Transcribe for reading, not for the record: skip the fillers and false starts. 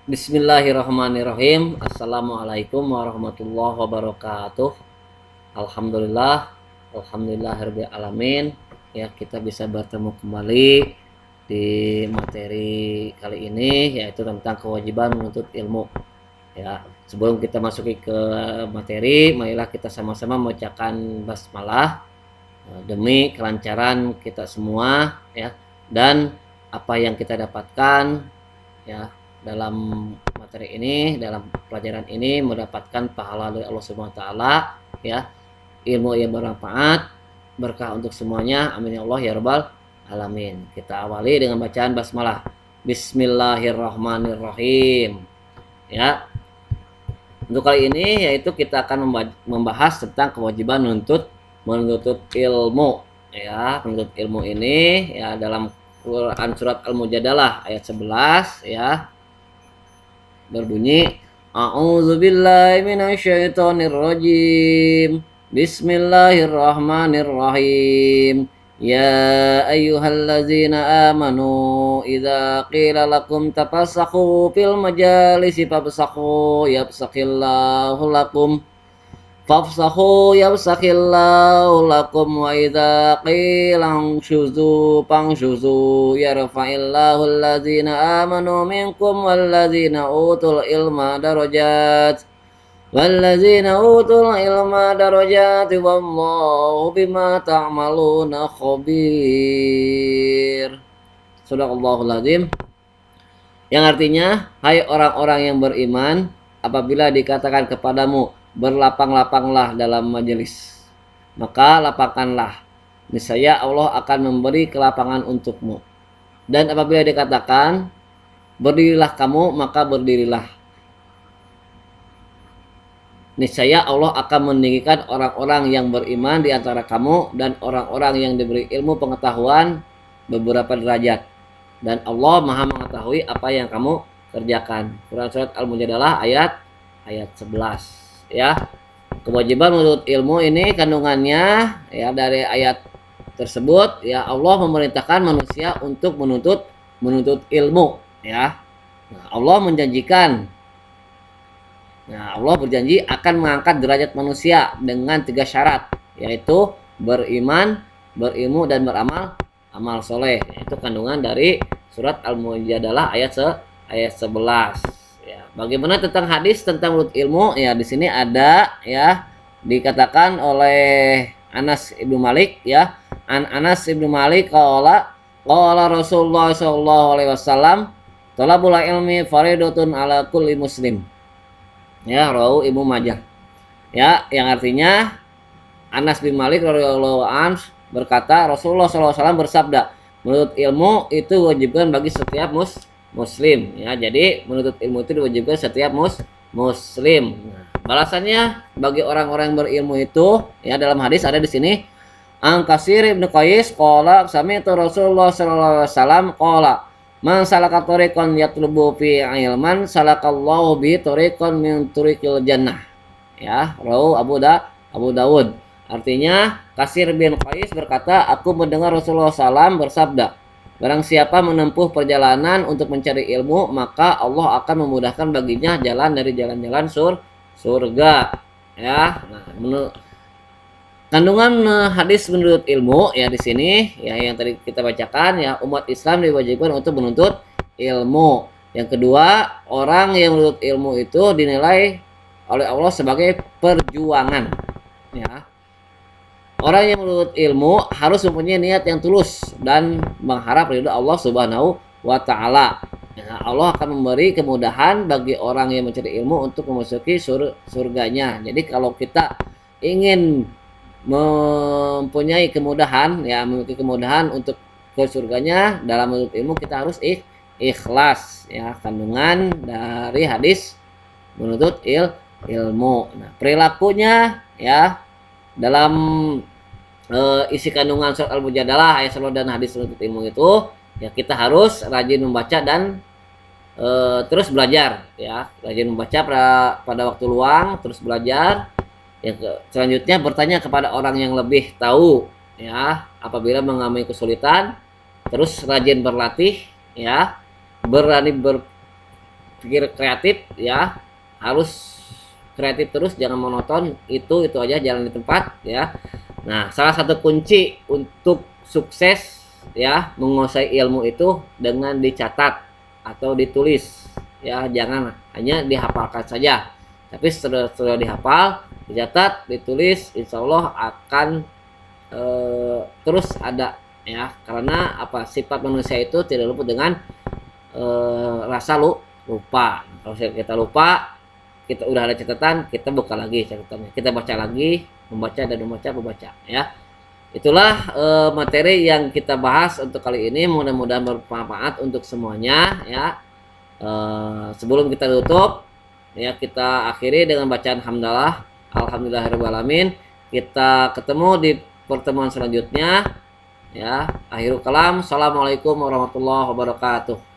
Bismillahirrahmanirrahim. Assalamualaikum warahmatullahi wabarakatuh. Alhamdulillah, alhamdulillahirabbil alamin. Ya, kita bisa bertemu kembali di materi kali ini, yaitu tentang kewajiban menuntut ilmu. Ya, sebelum kita masuki ke materi, marilah kita sama-sama membacakan basmalah demi kelancaran kita semua, ya, dan apa yang kita dapatkan, ya, dalam materi ini, dalam pelajaran ini mendapatkan pahala dari Allah Subhanahu wa taala, ya, ilmu yang bermanfaat, berkah untuk semuanya. Amin ya Allah ya rabbal alamin. Kita awali dengan bacaan basmalah. Bismillahirrahmanirrahim. Ya. Untuk kali ini yaitu kita akan membahas tentang kewajiban menuntut ilmu, ya. Menuntut ilmu ini ya dalam Quran surat Al-Mujadalah ayat 11, ya, berbunyi A'udzubillahi minasyaitonirrajim. Bismillahirrahmanirrahim. Ya ayyuhallazina amanu idza qila lakum tafassahu fil majalisi fafsahu yafsahillahu lakum fafsahu yafsahillahu lakum wa idza qila ansyuzu fanshuzu yarfa'illahu allazina amanu minkum wallazina utul ilma darajat wallahu bima ta'maluna khabir. Shadaqallahul azim. Yang artinya, hai orang-orang yang beriman, apabila dikatakan kepadamu berlapang-lapanglah dalam majelis, maka lapangkanlah, niscaya Allah akan memberi kelapangan untukmu. Dan apabila dikatakan berdirilah kamu, maka berdirilah, niscaya Allah akan meninggikan orang-orang yang beriman di antara kamu dan orang-orang yang diberi ilmu pengetahuan beberapa derajat. Dan Allah Maha mengetahui apa yang kamu kerjakan. Quran surat Al-Mujadalah ayat 11, ya. Kewajiban menuntut ilmu ini kandungannya, ya, dari ayat tersebut, ya, Allah memerintahkan manusia untuk menuntut ilmu, ya. Nah, Allah berjanji akan mengangkat derajat manusia dengan 3 syarat, yaitu beriman, berilmu, dan beramal soleh. Itu kandungan dari surat Al-Mujadalah ayat 11. Ya, bagaimana tentang hadis tentang menuntut ilmu? Ya, di sini ada, ya, dikatakan oleh Anas ibnu Malik, ya, Anas ibnu Malik qala Rasulullah sallallahu alaihi wasallam talabul ilmi faridatun ala kulli muslim. Ya, rawu Ibnu Majah. Ya, yang artinya Anas bin Malik radhiyallahu anhu berkata, Rasulullah SAW bersabda, menuntut ilmu itu diwajibkan bagi setiap muslim. Ya, jadi menuntut ilmu itu diwajibkan setiap muslim. Nah, balasannya bagi orang-orang yang berilmu itu, ya, dalam hadis ada di sini, An Kasir ibnu Qais qala sami'tu Rasulullah sallallahu alaihi wasallam qala man salaka tariqan yatlubu fi ilman salakallahu bi tariqan min turiqil jannah. Ya, rawu Abu Dawud. Artinya, Kasir bin Qais berkata, aku mendengar Rasulullah SAW bersabda, barang siapa menempuh perjalanan untuk mencari ilmu, maka Allah akan memudahkan baginya jalan dari jalan-jalan surga. Ya, nah, kandungan hadis menuntut ilmu, ya, di sini, ya, yang tadi kita bacakan, ya, umat Islam diwajibkan untuk menuntut ilmu. Yang kedua, orang yang menuntut ilmu itu dinilai oleh Allah sebagai perjuangan, ya. Orang yang menuntut ilmu harus mempunyai niat yang tulus dan mengharap ridho Allah Subhanahu wa taala. Ya, Allah akan memberi kemudahan bagi orang yang mencari ilmu untuk memasuki surganya. Jadi kalau kita ingin mempunyai kemudahan, ya, memiliki kemudahan untuk ke surganya dalam menuntut ilmu, kita harus ikhlas, ya, kandungan dari hadis menuntut ilmu. Nah, perilakunya, ya, dalam isi kandungan surat Al-Mujadalah ayat 11 dan hadis menuntut ilmu itu, ya, kita harus rajin membaca dan terus belajar, ya, rajin membaca pada waktu luang, terus belajar. Yang selanjutnya bertanya kepada orang yang lebih tahu, ya, apabila mengalami kesulitan, terus rajin berlatih, ya, berani pikir kreatif ya, harus kreatif terus, jangan monoton, itu aja, jalan di tempat ya. Nah, salah satu kunci untuk sukses ya menguasai ilmu itu dengan dicatat atau ditulis ya, jangan hanya dihafalkan saja, tapi setelah dihafal, dicatat, ditulis, insya Allah akan terus ada ya, karena apa, sifat manusia itu tidak luput dengan rasa lupa. Kalau kita lupa, kita udah ada catatan, kita buka lagi catatannya, kita baca lagi, membaca dan membaca ya. Itulah materi yang kita bahas untuk kali ini, mudah-mudahan bermanfaat untuk semuanya ya. Sebelum kita tutup ya, kita akhiri dengan bacaan hamdalah, alhamdulillahirobbilalamin. Kita ketemu di pertemuan selanjutnya ya. Akhirul kalam, assalamualaikum warahmatullahi wabarakatuh.